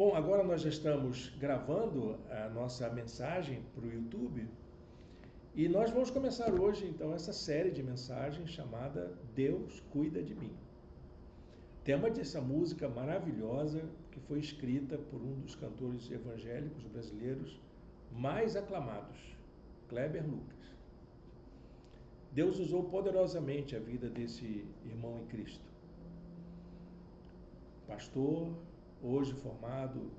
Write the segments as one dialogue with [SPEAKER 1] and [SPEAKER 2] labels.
[SPEAKER 1] Bom, agora nós já estamos gravando a nossa mensagem para o YouTube e nós vamos começar hoje, então, essa série de mensagens chamada Deus Cuida de Mim. Tema dessa música maravilhosa que foi escrita por um dos cantores evangélicos brasileiros mais aclamados, Kleber Lucas. Deus usou poderosamente a vida desse irmão em Cristo. Pastor, hoje formado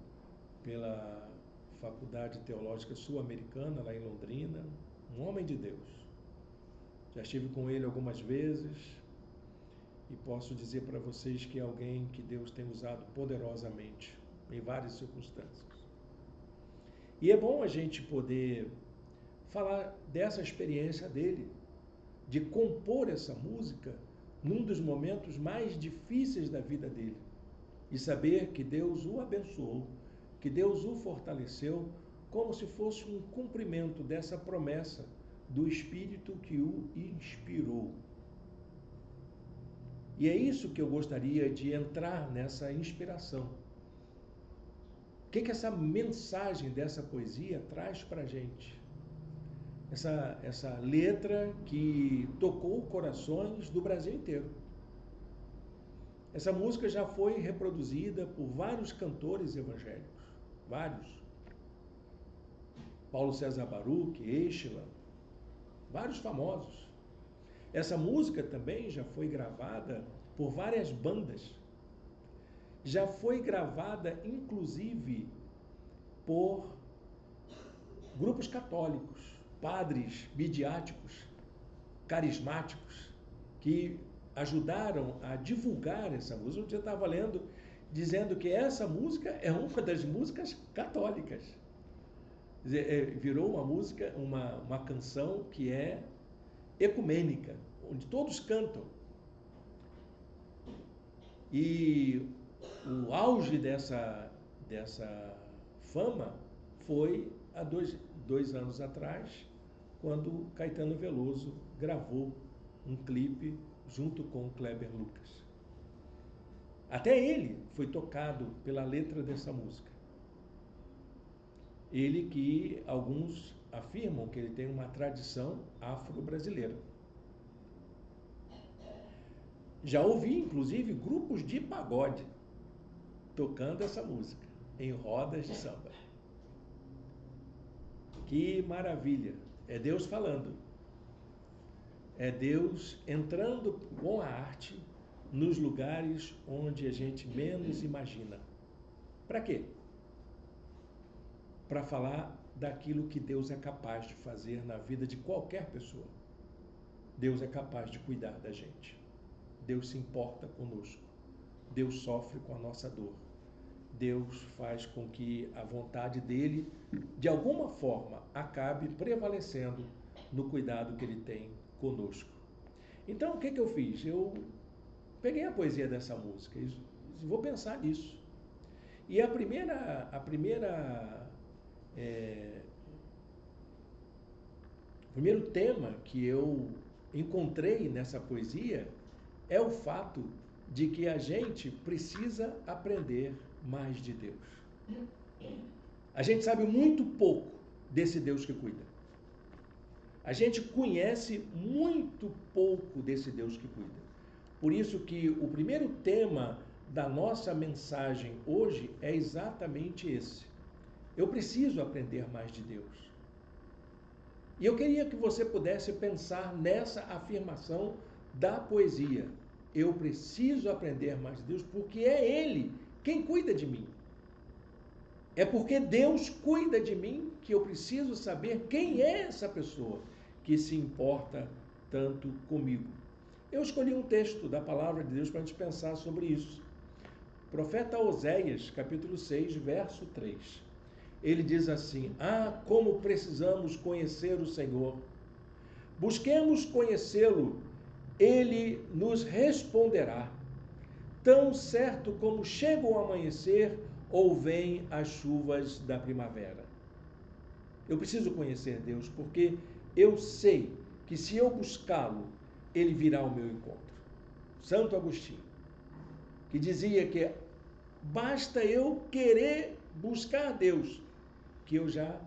[SPEAKER 1] pela Faculdade Teológica Sul-Americana, lá em Londrina, um homem de Deus. Já estive com ele algumas vezes e posso dizer para vocês que é alguém que Deus tem usado poderosamente em várias circunstâncias. E é bom a gente poder falar dessa experiência dele, de compor essa música num dos momentos mais difíceis da vida dele. E saber que Deus o abençoou, que Deus o fortaleceu, como se fosse um cumprimento dessa promessa do Espírito que o inspirou. E é isso que eu gostaria de entrar nessa inspiração. O que essa mensagem dessa poesia traz para a gente? Essa letra que tocou corações do Brasil inteiro. Essa música já foi reproduzida por vários cantores evangélicos, vários. Paulo César Baruch, Eichla, vários famosos. Essa música também já foi gravada por várias bandas. Já foi gravada, inclusive, por grupos católicos, padres midiáticos, carismáticos, que ajudaram a divulgar essa música. Eu estava lendo, dizendo que essa música é uma das músicas católicas. Quer dizer, virou uma música, uma canção que é ecumênica, onde todos cantam. E o auge dessa fama foi há dois anos atrás, quando Caetano Veloso gravou um clipe junto com Kleber Lucas. Até ele foi tocado pela letra dessa música. Ele que alguns afirmam que ele tem uma tradição afro-brasileira. Já ouvi, inclusive, grupos de pagode tocando essa música em rodas de samba. Que maravilha! É Deus falando. É Deus entrando com a arte nos lugares onde a gente menos imagina. Para quê? Para falar daquilo que Deus é capaz de fazer na vida de qualquer pessoa. Deus é capaz de cuidar da gente. Deus se importa conosco. Deus sofre com a nossa dor. Deus faz com que a vontade dele, de alguma forma, acabe prevalecendo no cuidado que ele tem conosco. Então, o que eu fiz? Eu peguei a poesia dessa música e vou pensar nisso. E o primeiro tema que eu encontrei nessa poesia é o fato de que a gente precisa aprender mais de Deus. A gente sabe muito pouco desse Deus que cuida. A gente conhece muito pouco desse Deus que cuida. Por isso que o primeiro tema da nossa mensagem hoje é exatamente esse. Eu preciso aprender mais de Deus. E eu queria que você pudesse pensar nessa afirmação da poesia. Eu preciso aprender mais de Deus porque é Ele quem cuida de mim. É porque Deus cuida de mim que eu preciso saber quem é essa pessoa que se importa tanto comigo. Eu escolhi um texto da palavra de Deus para a gente pensar sobre isso. Profeta Oséias, capítulo 6, verso 3. Ele diz assim: como precisamos conhecer o Senhor. Busquemos conhecê-lo, ele nos responderá. Tão certo como chega o amanhecer ou vêm as chuvas da primavera. Eu preciso conhecer Deus porque eu sei que se eu buscá-lo, ele virá ao meu encontro. Santo Agostinho, que dizia que Basta eu querer buscar a Deus, que eu já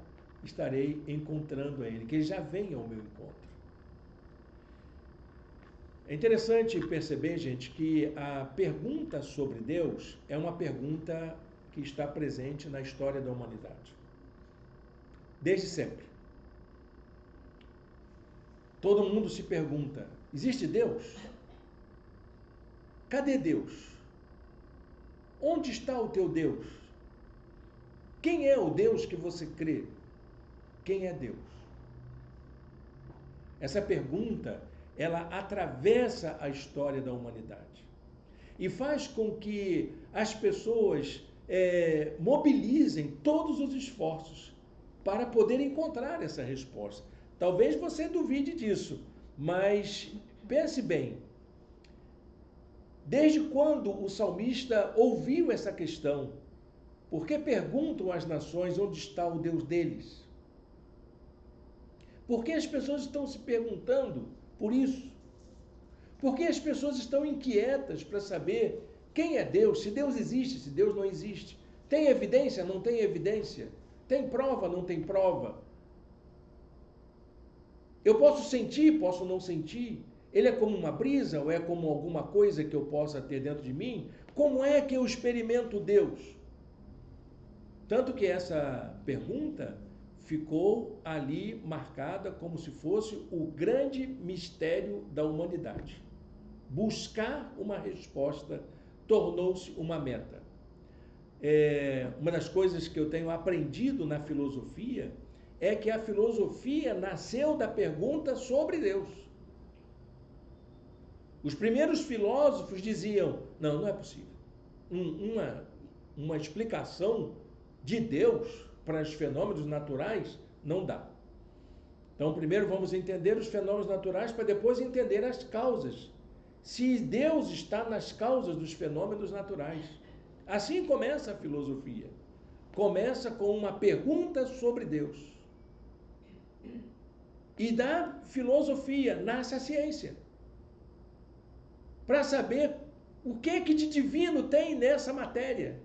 [SPEAKER 1] estarei encontrando a Ele, que Ele já vem ao meu encontro. É interessante perceber, gente, que a pergunta sobre Deus é uma pergunta que está presente na história da humanidade. Desde sempre. Todo mundo se pergunta: existe Deus? Cadê Deus? Onde está o teu Deus? Quem é o Deus que você crê? Quem é Deus? Essa pergunta, ela atravessa a história da humanidade e faz com que as pessoas mobilizem todos os esforços para poder encontrar essa resposta. Talvez você duvide disso, mas pense bem. Desde quando o salmista ouviu essa questão? Por que perguntam às nações onde está o Deus deles? Por que as pessoas estão se perguntando por isso? Por que as pessoas estão inquietas para saber quem é Deus, se Deus existe, se Deus não existe? Tem evidência, não tem evidência? Tem prova, não tem prova? Eu posso sentir, posso não sentir? Ele é como uma brisa ou é como alguma coisa que eu possa ter dentro de mim? Como é que eu experimento Deus? Tanto que essa pergunta ficou ali marcada como se fosse o grande mistério da humanidade. Buscar uma resposta tornou-se uma meta. Uma das coisas que eu tenho aprendido na filosofia é que a filosofia nasceu da pergunta sobre Deus. Os primeiros filósofos diziam: não é possível. Uma explicação de Deus para os fenômenos naturais não dá. Então, primeiro vamos entender os fenômenos naturais para depois entender as causas. Se Deus está nas causas dos fenômenos naturais. Assim começa a filosofia. Começa com uma pergunta sobre Deus. E da filosofia nasce a ciência. Para saber o que de divino tem nessa matéria.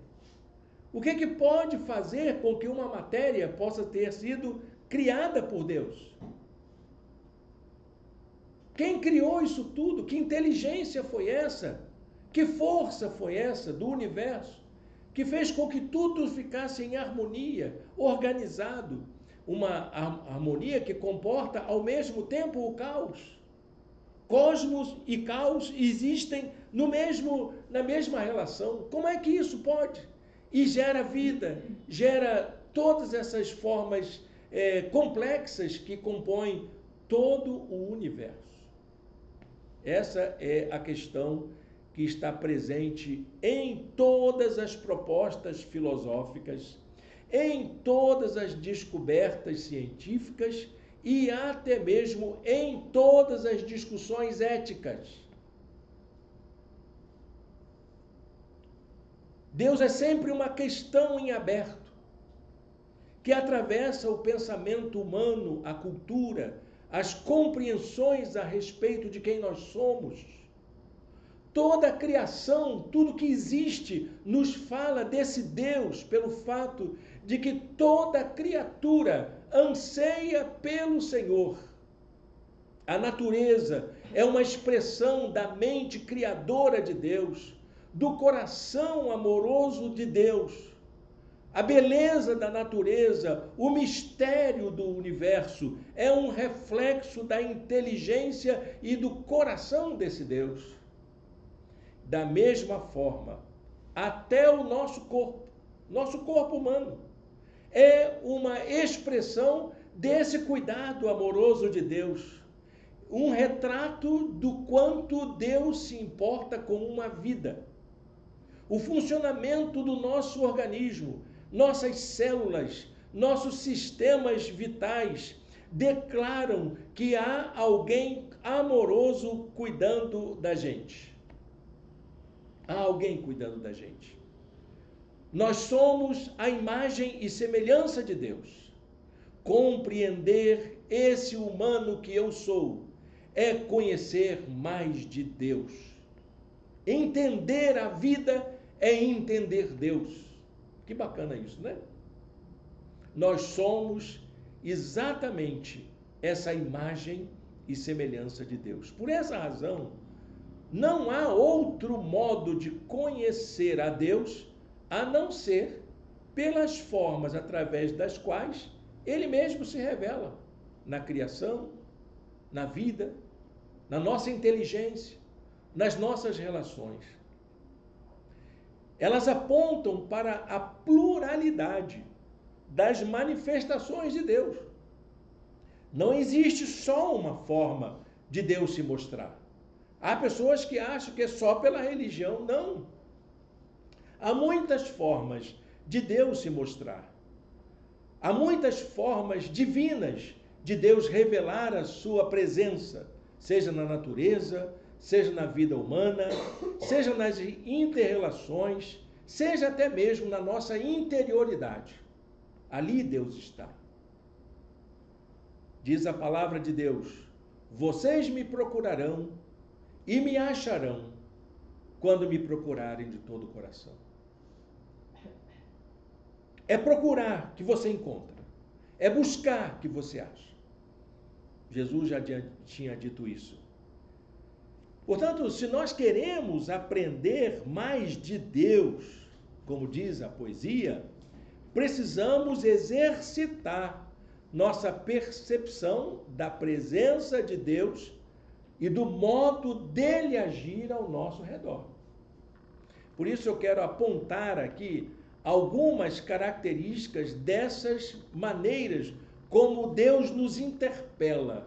[SPEAKER 1] O que pode fazer com que uma matéria possa ter sido criada por Deus? Quem criou isso tudo? Que inteligência foi essa? Que força foi essa do universo? Que fez com que tudo ficasse em harmonia, organizado. Uma harmonia que comporta ao mesmo tempo o caos. Cosmos e caos existem na mesma relação. Como é que isso pode? E gera vida, gera todas essas formas complexas que compõem todo o universo. Essa é a questão que está presente em todas as propostas filosóficas, em todas as descobertas científicas e até mesmo em todas as discussões éticas. Deus é sempre uma questão em aberto, que atravessa o pensamento humano, a cultura, as compreensões a respeito de quem nós somos. Toda a criação, tudo que existe, nos fala desse Deus, pelo fato de que toda criatura anseia pelo Senhor. A natureza é uma expressão da mente criadora de Deus, do coração amoroso de Deus. A beleza da natureza, o mistério do universo, é um reflexo da inteligência e do coração desse Deus. Da mesma forma, até o nosso corpo humano, é uma expressão desse cuidado amoroso de Deus. Um retrato do quanto Deus se importa com uma vida. O funcionamento do nosso organismo, nossas células, nossos sistemas vitais declaram que há alguém amoroso cuidando da gente. Há alguém cuidando da gente. Nós somos a imagem e semelhança de Deus. Compreender esse humano que eu sou é conhecer mais de Deus. Entender a vida é entender Deus. Que bacana isso, né? Nós somos exatamente essa imagem e semelhança de Deus. Por essa razão, não há outro modo de conhecer a Deus a não ser pelas formas através das quais Ele mesmo se revela na criação, na vida, na nossa inteligência, nas nossas relações. Elas apontam para a pluralidade das manifestações de Deus. Não existe só uma forma de Deus se mostrar. Há pessoas que acham que é só pela religião. Não. Há muitas formas de Deus se mostrar. Há muitas formas divinas de Deus revelar a sua presença, seja na natureza, seja na vida humana, seja nas inter-relações, seja até mesmo na nossa interioridade. Ali Deus está. Diz a palavra de Deus: vocês me procurarão e me acharão quando me procurarem de todo o coração. É procurar que você encontra. É buscar que você acha. Jesus já tinha dito isso. Portanto, se nós queremos aprender mais de Deus, como diz a poesia, precisamos exercitar nossa percepção da presença de Deus e do modo dele agir ao nosso redor. Por isso eu quero apontar aqui algumas características dessas maneiras como Deus nos interpela,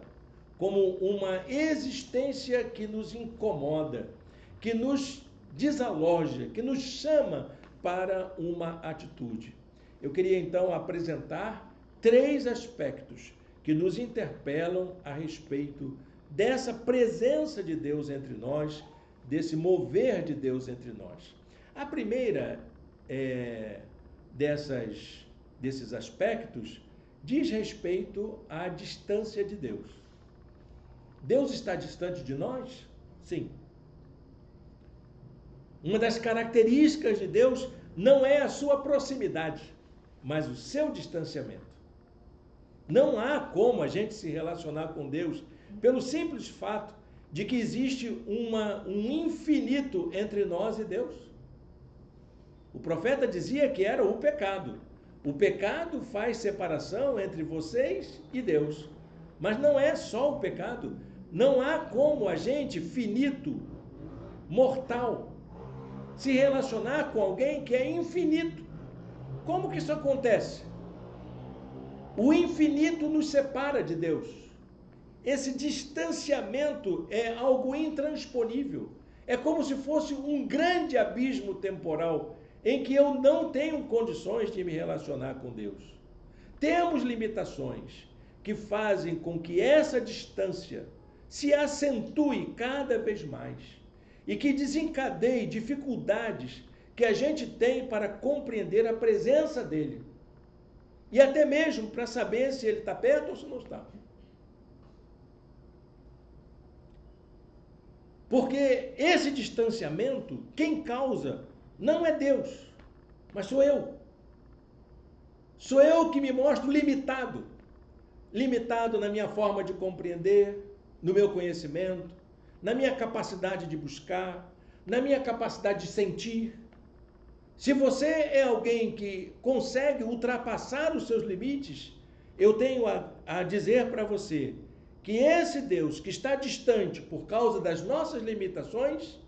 [SPEAKER 1] como uma existência que nos incomoda, que nos desaloja, que nos chama para uma atitude. Eu queria então apresentar 3 aspectos que nos interpelam a respeito dessa presença de Deus entre nós, desse mover de Deus entre nós. A primeira desses aspectos diz respeito à distância de Deus. Deus está distante de nós? Sim. Uma das características de Deus não é a sua proximidade, mas o seu distanciamento. Não há como a gente se relacionar com Deus pelo simples fato de que existe um infinito entre nós e Deus. O profeta dizia que era o pecado. O pecado faz separação entre vocês e Deus. Mas não é só o pecado. Não há como a gente, finito, mortal, se relacionar com alguém que é infinito. Como que isso acontece? O infinito nos separa de Deus. Esse distanciamento é algo intransponível. É como se fosse um grande abismo temporal em que eu não tenho condições de me relacionar com Deus. Temos limitações que fazem com que essa distância se acentue cada vez mais e que desencadeie dificuldades que a gente tem para compreender a presença dele e até mesmo para saber se ele está perto ou se não está. Porque esse distanciamento, quem causa, não é Deus, mas sou eu. Sou eu que me mostro limitado. Limitado na minha forma de compreender, no meu conhecimento, na minha capacidade de buscar, na minha capacidade de sentir. Se você é alguém que consegue ultrapassar os seus limites, eu tenho a dizer para você que esse Deus que está distante por causa das nossas limitações,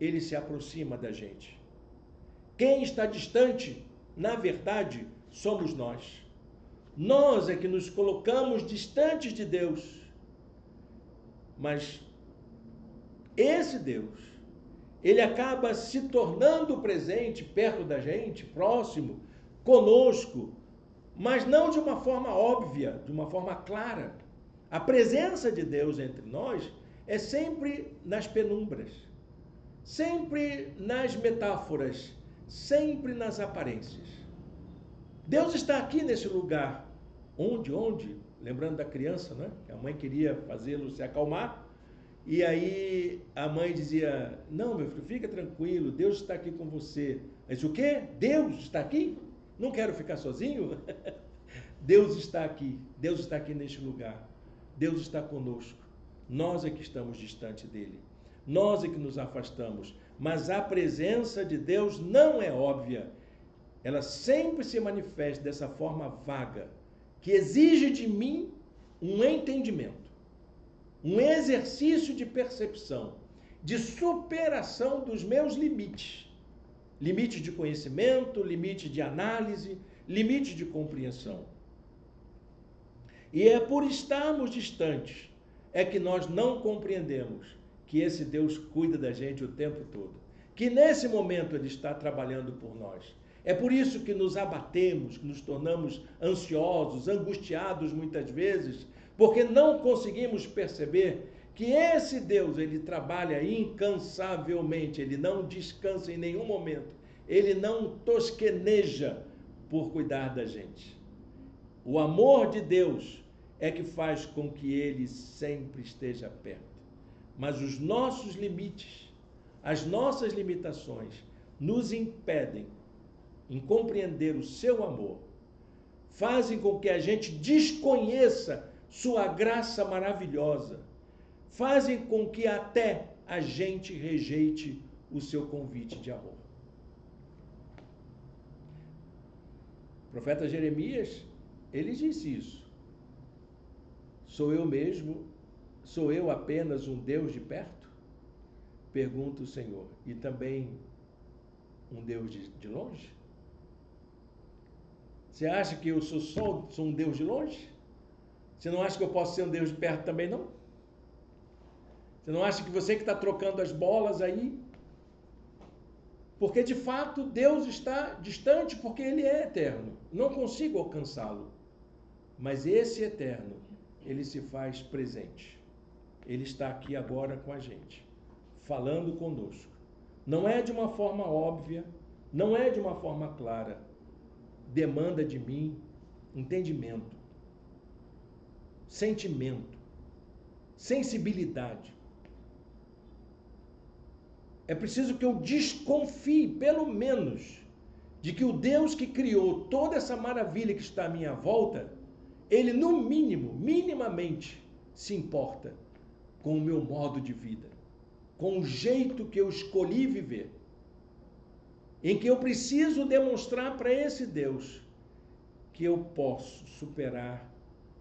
[SPEAKER 1] ele se aproxima da gente. Quem está distante, na verdade, somos nós. Nós é que nos colocamos distantes de Deus. Mas esse Deus, ele acaba se tornando presente perto da gente, próximo, conosco, mas não de uma forma óbvia, de uma forma clara. A presença de Deus entre nós é sempre nas penumbras, sempre nas metáforas, sempre nas aparências. Deus está aqui nesse lugar. Onde? Lembrando da criança, né? Que a mãe queria fazê-lo se acalmar. E aí a mãe dizia, não, meu filho, fica tranquilo, Deus está aqui com você. Eu disse, o quê? Deus está aqui? Não quero ficar sozinho? Deus está aqui neste lugar. Deus está conosco. Nós é que estamos distante dele. Nós é que nos afastamos. Mas a presença de Deus não é óbvia. Ela sempre se manifesta dessa forma vaga, que exige de mim um entendimento, um exercício de percepção, de superação dos meus limites. Limites de conhecimento, limite de análise, limite de compreensão. E é por estarmos distantes, é que nós não compreendemos que esse Deus cuida da gente o tempo todo. Que nesse momento Ele está trabalhando por nós. É por isso que nos abatemos, que nos tornamos ansiosos, angustiados muitas vezes, porque não conseguimos perceber que esse Deus, Ele trabalha incansavelmente, Ele não descansa em nenhum momento, Ele não tosqueneja por cuidar da gente. O amor de Deus é que faz com que Ele sempre esteja perto. Mas os nossos limites, as nossas limitações, nos impedem em compreender o seu amor, fazem com que a gente desconheça sua graça maravilhosa, fazem com que até a gente rejeite o seu convite de amor. O profeta Jeremias, ele disse isso. Sou eu mesmo? Sou eu apenas um Deus de perto? Pergunta o Senhor. E também um Deus de longe? Você acha que eu sou um Deus de longe? Você não acha que eu posso ser um Deus de perto também, não? Você não acha que você que está trocando as bolas aí? Porque, de fato, Deus está distante porque Ele é eterno. Não consigo alcançá-lo. Mas esse eterno, Ele se faz presente. Ele está aqui agora com a gente, falando conosco. Não é de uma forma óbvia, não é de uma forma clara. Demanda de mim entendimento, sentimento, sensibilidade. É preciso que eu desconfie, pelo menos, de que o Deus que criou toda essa maravilha que está à minha volta, Ele, no mínimo, minimamente, se importa com o meu modo de vida, com o jeito que eu escolhi viver, em que eu preciso demonstrar para esse Deus que eu posso superar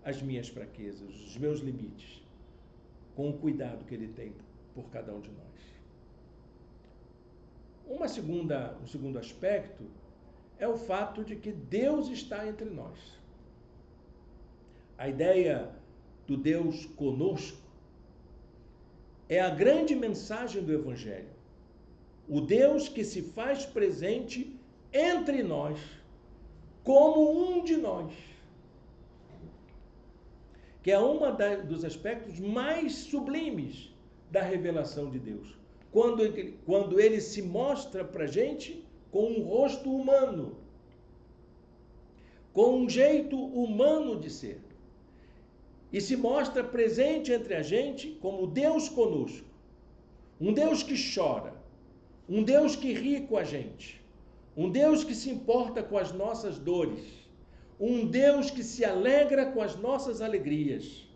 [SPEAKER 1] as minhas fraquezas, os meus limites, com o cuidado que Ele tem por cada um de nós. Um segundo aspecto é o fato de que Deus está entre nós. A ideia do Deus conosco é a grande mensagem do Evangelho. O Deus que se faz presente entre nós, como um de nós. Que é um dos aspectos mais sublimes da revelação de Deus. Quando Ele se mostra para a gente com um rosto humano, com um jeito humano de ser. E se mostra presente entre a gente como Deus conosco. Um Deus que chora, um Deus que ri com a gente, um Deus que se importa com as nossas dores, um Deus que se alegra com as nossas alegrias.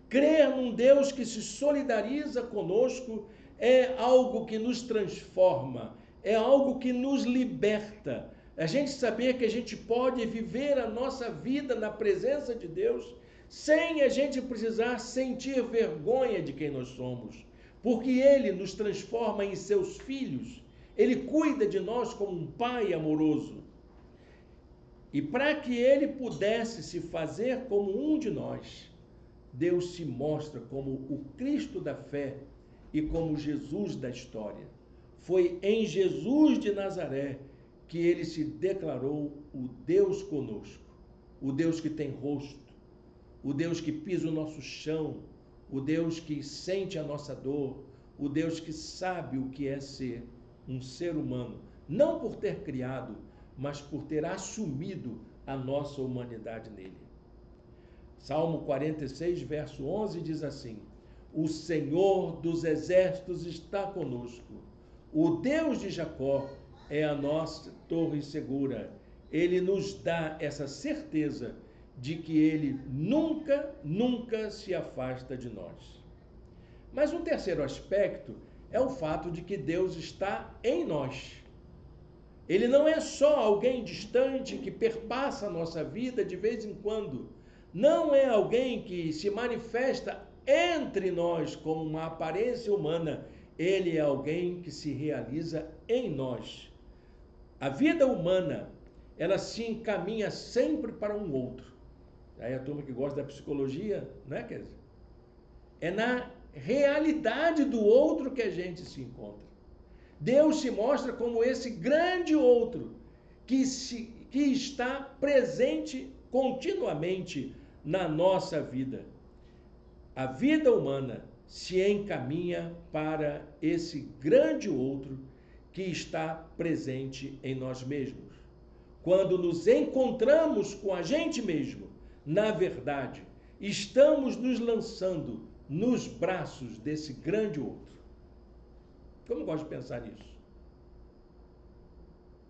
[SPEAKER 1] Crer num Deus que se solidariza conosco é algo que nos transforma, é algo que nos liberta. A gente saber que a gente pode viver a nossa vida na presença de Deus sem a gente precisar sentir vergonha de quem nós somos, porque Ele nos transforma em seus filhos, Ele cuida de nós como um pai amoroso. E para que Ele pudesse se fazer como um de nós, Deus se mostra como o Cristo da fé e como Jesus da história. Foi em Jesus de Nazaré que Ele se declarou o Deus conosco, o Deus que tem rosto, o Deus que pisa o nosso chão, o Deus que sente a nossa dor, o Deus que sabe o que é ser um ser humano, não por ter criado, mas por ter assumido a nossa humanidade nele. Salmo 46, verso 11 diz assim: O Senhor dos exércitos está conosco. O Deus de Jacó é a nossa torre segura. Ele nos dá essa certeza de que ele nunca, nunca se afasta de nós. Mas um terceiro aspecto é o fato de que Deus está em nós. Ele não é só alguém distante que perpassa a nossa vida de vez em quando. Não é alguém que se manifesta entre nós como uma aparência humana. Ele é alguém que se realiza em nós. A vida humana, ela se encaminha sempre para um outro. Aí a turma que gosta da psicologia, né, quer dizer? É na realidade do outro que a gente se encontra. Deus se mostra como esse grande outro que está presente continuamente na nossa vida. A vida humana se encaminha para esse grande outro que está presente em nós mesmos. Quando nos encontramos com a gente mesmo, na verdade, estamos nos lançando nos braços desse grande outro. Como eu gosto de pensar nisso?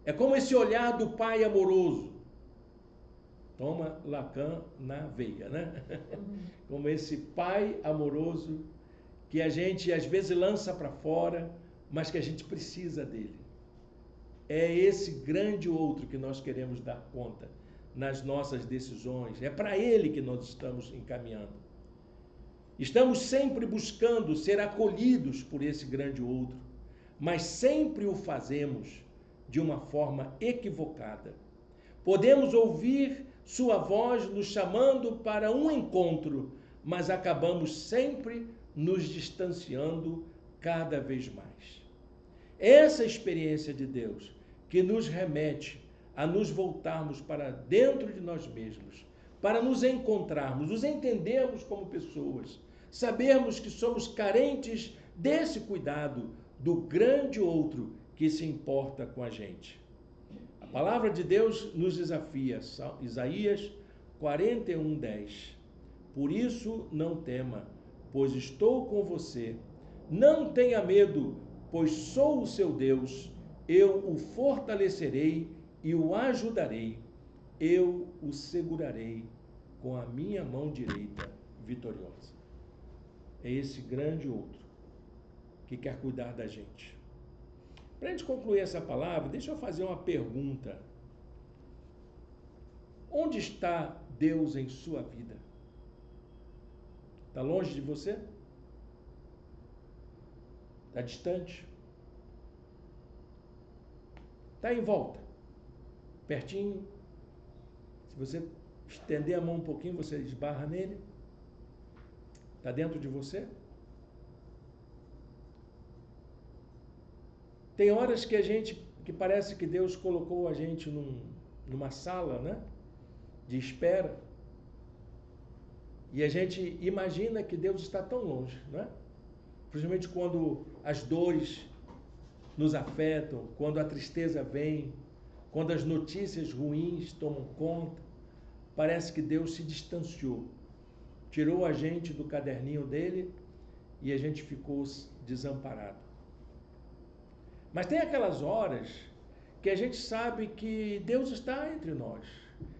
[SPEAKER 1] É como esse olhar do pai amoroso. Toma Lacan na veia, né? Como esse pai amoroso que a gente às vezes lança para fora, mas que a gente precisa dele. É esse grande outro que nós queremos dar conta nas nossas decisões. É para ele que nós estamos encaminhando. Estamos sempre buscando ser acolhidos por esse grande outro, mas sempre o fazemos de uma forma equivocada. Podemos ouvir sua voz nos chamando para um encontro, mas acabamos sempre nos distanciando cada vez mais. Essa experiência de Deus que nos remete a nos voltarmos para dentro de nós mesmos, para nos encontrarmos, nos entendermos como pessoas, sabermos que somos carentes desse cuidado do grande outro que se importa com a gente. A palavra de Deus nos desafia, Isaías 41:10. Por isso não tema, pois estou com você. Não tenha medo, pois sou o seu Deus. Eu o fortalecerei e o ajudarei. Eu o segurarei com a minha mão direita vitoriosa. É esse grande outro que quer cuidar da gente. Para a gente concluir essa palavra, deixa eu fazer uma pergunta. Onde está Deus em sua vida? Está longe de você? Está distante? Está em volta? Pertinho? Se você estender a mão um pouquinho, você esbarra nele? Está dentro de você? Tem horas que parece que Deus colocou a gente numa sala, né, de espera, e a gente imagina que Deus está tão longe, né? Principalmente quando as dores nos afetam, quando a tristeza vem, quando as notícias ruins tomam conta, parece que Deus se distanciou, tirou a gente do caderninho dele e a gente ficou desamparado. Mas tem aquelas horas que a gente sabe que Deus está entre nós,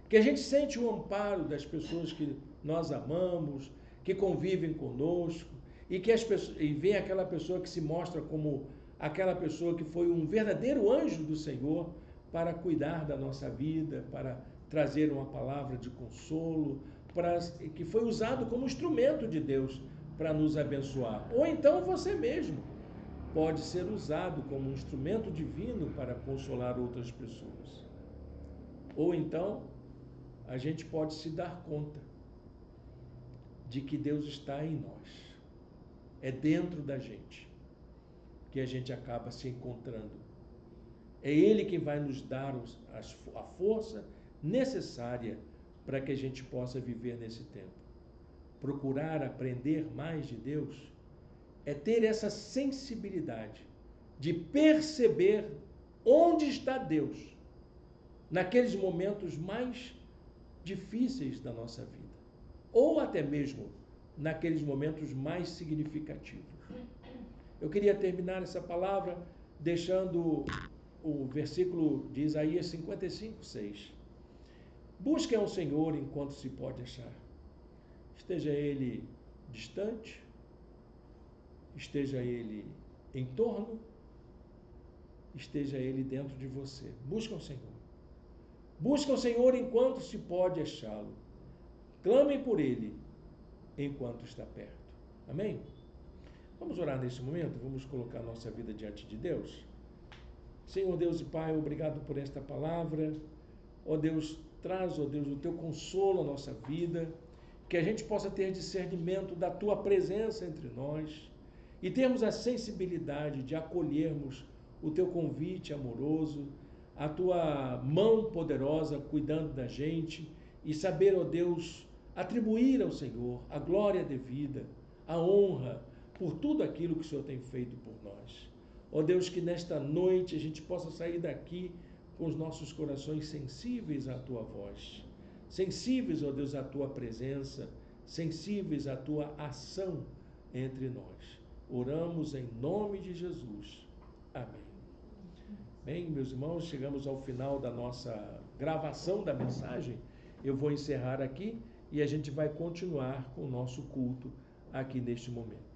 [SPEAKER 1] que a gente sente o amparo das pessoas que nós amamos, que convivem conosco, e vem aquela pessoa que se mostra como aquela pessoa que foi um verdadeiro anjo do Senhor para cuidar da nossa vida, para trazer uma palavra de consolo, que foi usado como instrumento de Deus para nos abençoar. Ou então você mesmo pode ser usado como um instrumento divino para consolar outras pessoas. Ou então, a gente pode se dar conta de que Deus está em nós. É dentro da gente que a gente acaba se encontrando. É Ele quem vai nos dar a força necessária para que a gente possa viver nesse tempo. Procurar aprender mais de Deus é ter essa sensibilidade de perceber onde está Deus naqueles momentos mais difíceis da nossa vida, ou até mesmo naqueles momentos mais significativos. Eu queria terminar essa palavra deixando o versículo de Isaías 55, 6. Busquem ao Senhor enquanto se pode achar. Esteja Ele distante, esteja Ele em torno, esteja Ele dentro de você. Busquem ao Senhor. Busquem ao Senhor enquanto se pode achá-lo. Clamem por Ele enquanto está perto. Amém? Vamos orar neste momento? Vamos colocar nossa vida diante de Deus? Senhor Deus e Pai, obrigado por esta palavra. Ó Deus, traz, ó Deus, o Teu consolo à nossa vida, que a gente possa ter discernimento da Tua presença entre nós e termos a sensibilidade de acolhermos o Teu convite amoroso, a Tua mão poderosa cuidando da gente e saber, ó Deus, atribuir ao Senhor a glória devida, a honra por tudo aquilo que o Senhor tem feito por nós. Ó Deus, que nesta noite a gente possa sair daqui com os nossos corações sensíveis à Tua voz, sensíveis, ó Deus, à Tua presença, sensíveis à Tua ação entre nós. Oramos em nome de Jesus. Amém. Bem, meus irmãos, chegamos ao final da nossa gravação da mensagem. Eu vou encerrar aqui e a gente vai continuar com o nosso culto aqui neste momento.